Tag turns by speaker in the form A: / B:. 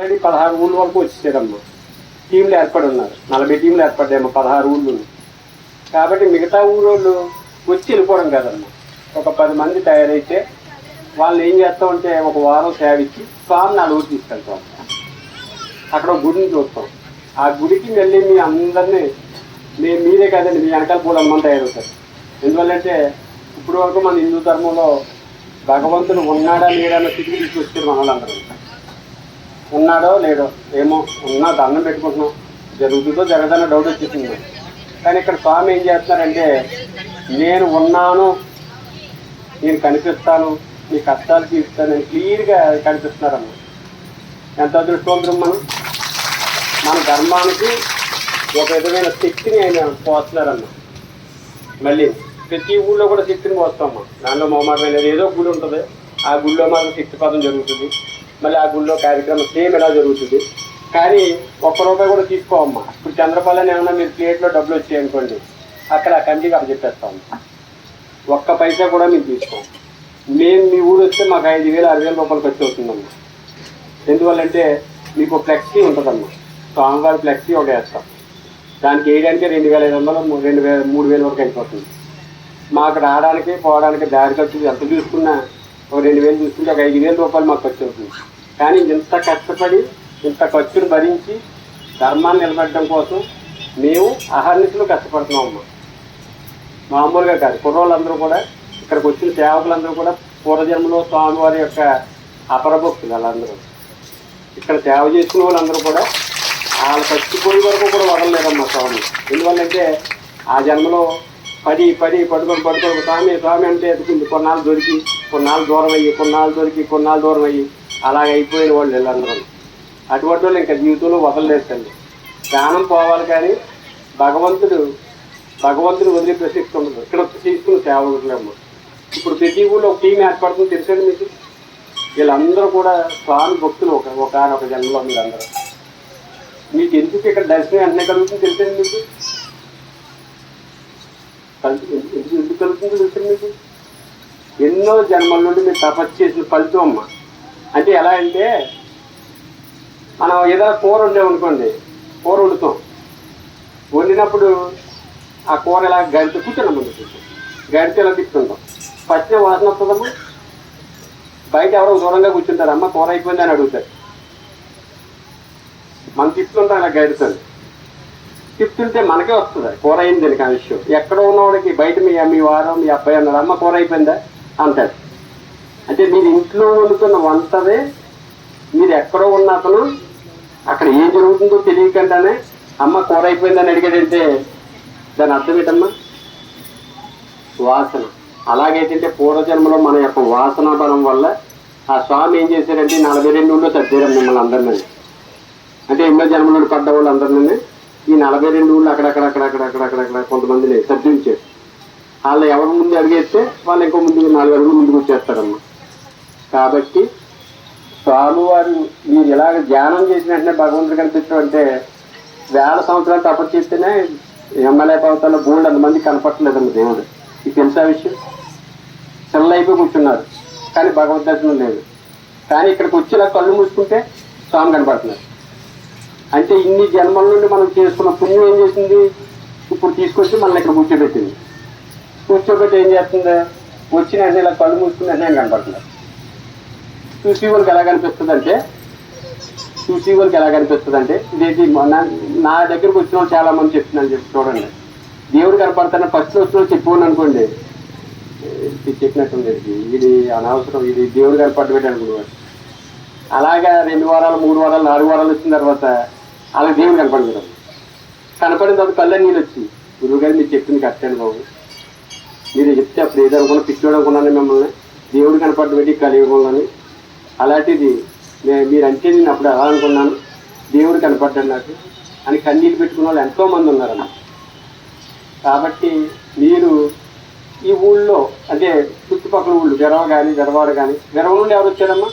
A: 16 ఊళ్ళ వరకు వచ్చేసారమ్మా. టీంలు ఏర్పడి ఉన్నారు, 40 టీంలు ఏర్పడ్డాయమ్మా, 16 ఊళ్ళు. కాబట్టి మిగతా ఊరోళ్ళు వచ్చి వెళ్ళిపోవడం కదమ్మా. ఒక 10 మంది తయారైతే వాళ్ళని ఏం చేస్తామంటే ఒక వారం సేవ ఇచ్చి స్వామిని ఆ ఊరు తీసుకెళ్తాం. అక్కడ ఒక గుడిని చూస్తాం. ఆ గుడికి వెళ్ళి మీ అందరినీ మీరే కాదండి, మీ వెనకాల పూల అమ్మని తయారవుతారు. ఎందువల్లంటే ఇప్పుడు వరకు మన హిందూ ధర్మంలో భగవంతుడు ఉన్నాడా లేడా అన్న స్థితికి తీసుకొచ్చారు మన వాళ్ళందరూ. ఉన్నాడో లేడో ఏమో, ఉన్నా దండం పెట్టుకుంటున్నాం, జరుగుతుందో జరగదన్న డౌట్ వచ్చేసింది. కానీ ఇక్కడ స్వామి ఏం చేస్తున్నారంటే నేను ఉన్నాను, నేను కనిపిస్తాను, మీ కష్టాలు తీరుస్తానని క్లియర్గా కనిపిస్తున్నారమ్మా. ఎంత అదృష్టవంతులం మనం. మన ధర్మానికి ఒక విధమైన శక్తిని ఆయన పోస్తున్నారమ్మా. మళ్ళీ ప్రతి ఊళ్ళో కూడా శక్తిని పోస్తామమ్మా. దానిలో మొహమాటమైన ఏదో గుడి ఉంటుంది, ఆ గుళ్ళో మాకు శక్తి పదం జరుగుతుంది. మళ్ళీ ఆ గుళ్ళో కార్యక్రమం సేమ్ ఇలా జరుగుతుంది. కానీ ఒక్క రూపాయి కూడా తీసుకోవమ్మా. ఇప్పుడు చంద్రపాలని ఏమన్నా మీరు ప్లేట్లో డబ్బులు వచ్చాయనుకోండి, అక్కడ ఆ కమిటీకి అక్కడ చెప్పేస్తాము. ఒక్క పైసా కూడా మేము తీసుకోం. మేము మీ ఊరు వస్తే మాకు 5,000 6,000 రూపాయలు ఖర్చు అవుతుందమ్మా. ఎందువల్లంటే మీకు ఫ్లెక్సీ ఉంటుందమ్మా, స్వామివారి ఫ్లెక్సీ ఒకటి వేస్తాం. దానికి వేయడానికి 2,500 3,000 వరకు అయిపోతుంది. మా అక్కడ రావడానికి పోవడానికి దారి ఖర్చు ఎంత చూసుకున్నా ఒక 2,000 చూసుకుంటే ఒక 5,000 రూపాయలు మాకు ఖర్చు అవుతుంది. కానీ ఇంత కష్టపడి ఇంత ఖర్చును భరించి ధర్మాన్ని నిలబెట్టడం కోసం మేము అహర్నిశలు కష్టపడుతున్నామమ్మా. మామూలుగా కాదు. కుర్రోళ్ళందరూ కూడా ఇక్కడికి వచ్చిన సేవకులందరూ కూడా పూర్వజన్మలో స్వామివారి యొక్క అపరభక్తులు. వాళ్ళందరూ ఇక్కడ సేవ చేసుకునే వాళ్ళందరూ కూడా వాళ్ళ చచ్చిపోయే వరకు కూడా వదలలేదమ్మా స్వామి. ఎందువల్లంటే ఆ జన్మలో పడుకొని స్వామి అంటే ఎదుగుతుంది. కొన్నాళ్ళు దొరికి కొన్నాళ్ళు దూరం అయ్యి కొన్నాళ్ళు దూరం అయ్యి అలాగ అయిపోయిన వాళ్ళు వీళ్ళందరూ. అటువంటి వాళ్ళు ఇంకా జీవితంలో వదలలేదండి. ప్రాణం పోవాలి కానీ భగవంతుడు వదిలే ప్రసక్తి ఉండదు. ఇక్కడ తీసుకున్న సేవకులమ్మ. ఇప్పుడు ప్రతి ఊళ్ళో ఒక టీం ఏర్పడుతుంది తెలుసండి మీకు. వీళ్ళందరూ కూడా స్వామి భక్తులు ఒక జన్మలో మీరందరూ. మీకు ఎందుకు ఇక్కడ దర్శనం వెంటనే కలుగుతుంది తెలుసండి మీకు. ఎందుకు కలుగుతుందో తెలుసండి మీకు. ఎన్నో జన్మల నుండి మీరు తపస్సు చేసిన ఫలితం అమ్మ. అంటే ఎలా అంటే మనం ఏదైనా కూర వండామనుకోండి, కూర వండుతాం. వండినప్పుడు ఆ కూర ఇలా గడితే కూర్చోండి, గడితే ఇలా తిప్పుతుంటాం. పచ్చిన వాసన వస్తుందమ్మా. బయట ఎవరో దూరంగా కూర్చుంటారమ్మా, కూర అయిపోయింది అని అడుగుతారు. మనం తిప్పుతుంటాం ఇలా గడుతుంది. తిప్పుతుంటే మనకే వస్తుంది కూర అయింది ఆ విషయం. ఎక్కడో ఉన్నవాడికి బయట మీ వారు మీ అబ్బాయి అన్నారు, అమ్మ కూర అయిపోయిందా అంటాడు. అంటే మీరు ఇంట్లో వండుతున్న వంటదే మీరు ఎక్కడో ఉన్న అతను అక్కడ ఏం జరుగుతుందో తెలియకుండానే అమ్మ కూర అయిపోయిందని అడిగాడంటే దాని అర్థం ఏంటమ్మా? వాసన. అలాగైతే పూర్వజన్మలో మన యొక్క వాసన బలం వల్ల ఆ స్వామి ఏం చేశారంటే 42 ఊళ్ళో చదివారు మిమ్మల్ని అందరినీ. అంటే ఎన్నో జన్మలు పడ్డ వాళ్ళు అందరినీ ఈ 42 ఊళ్ళు అక్కడక్కడ కొంతమందిని సర్దించారు. వాళ్ళు ఎవరి ముందు అడిగేస్తే వాళ్ళు ఇంకో ముందుకు 4 అడుగులు ముందుకు వచ్చేస్తారమ్మా. కాబట్టి స్వామివారు మీరు ఇలాగ ధ్యానం చేసిన వెంటనే భగవంతుడు కనిపించడం అంటే 1000 సంవత్సరాలు తపస్సు చేస్తేనే ఎమ్మెల్యే పర్వతాల్లో బోల్డ్ అంతమంది కనపట్టలేదమ్మా దేవుడు. ఇది తెలుసా విషయం. పిల్లలు అయిపోయి కూర్చున్నారు కానీ భగవద్ దర్శనం లేదు. కానీ ఇక్కడికి వచ్చేలా కళ్ళు మూసుకుంటే స్వామి కనపడుతున్నారు. అంటే ఇన్ని జన్మల నుండి మనం చేసుకున్న పుణ్యం ఏం చేసింది, ఇప్పుడు తీసుకొచ్చి మనల్ని ఇక్కడ కూర్చోబెట్టింది. కూర్చోబెట్టి ఏం చేస్తుంది, వచ్చిన వెంటనే ఇలా కళ్ళు మూసుకుని వెంటనే కనపడుతున్నారు. చూసి వాళ్ళకి ఎలా కనిపిస్తుంది అంటే ఇదేంటి నా దగ్గరకు వచ్చిన వాళ్ళు చాలా మంది చెప్తున్నాను చెప్పి చూడండి. దేవుడు కనపడతాను ఫస్ట్లో వచ్చిన వాళ్ళు చెప్పిపోను అనుకోండి, చెప్పినట్టుంది ఇది అనవసరం, ఇది దేవుడు కనపడబెట్టి అనుకునేవాడు. అలాగా 2 వారాలు 3 వారాలు 4 వారాలు వచ్చిన తర్వాత అలా దేవుడు కనపడదు. కనపడిన తర్వాత కళ్ళ నీళ్ళు వచ్చి గురువు గారు మీరు చెప్పింది కరెక్టండి బాబు, మీరు చెప్తే అప్పుడు ఏదో అనుకున్నా పిచ్చోడు అనుకున్నాను మిమ్మల్ని, దేవుడు కనపడబెట్టి కలియుగంలోని అలాంటిది మీరు అంటే నేను అప్పుడు అలా అనుకున్నాను, దేవుడు కనపడ్డాడు నాకు అని కన్నీళ్ళు పెట్టుకున్న వాళ్ళు ఎంతోమంది ఉన్నారన్న. కాబట్టి మీరు ఈ ఊళ్ళో అంటే చుట్టుపక్కల ఊళ్ళు విరవ కానీ విరవాడ కానీ, విరవ నుండి ఎవరు వచ్చారమ్మా?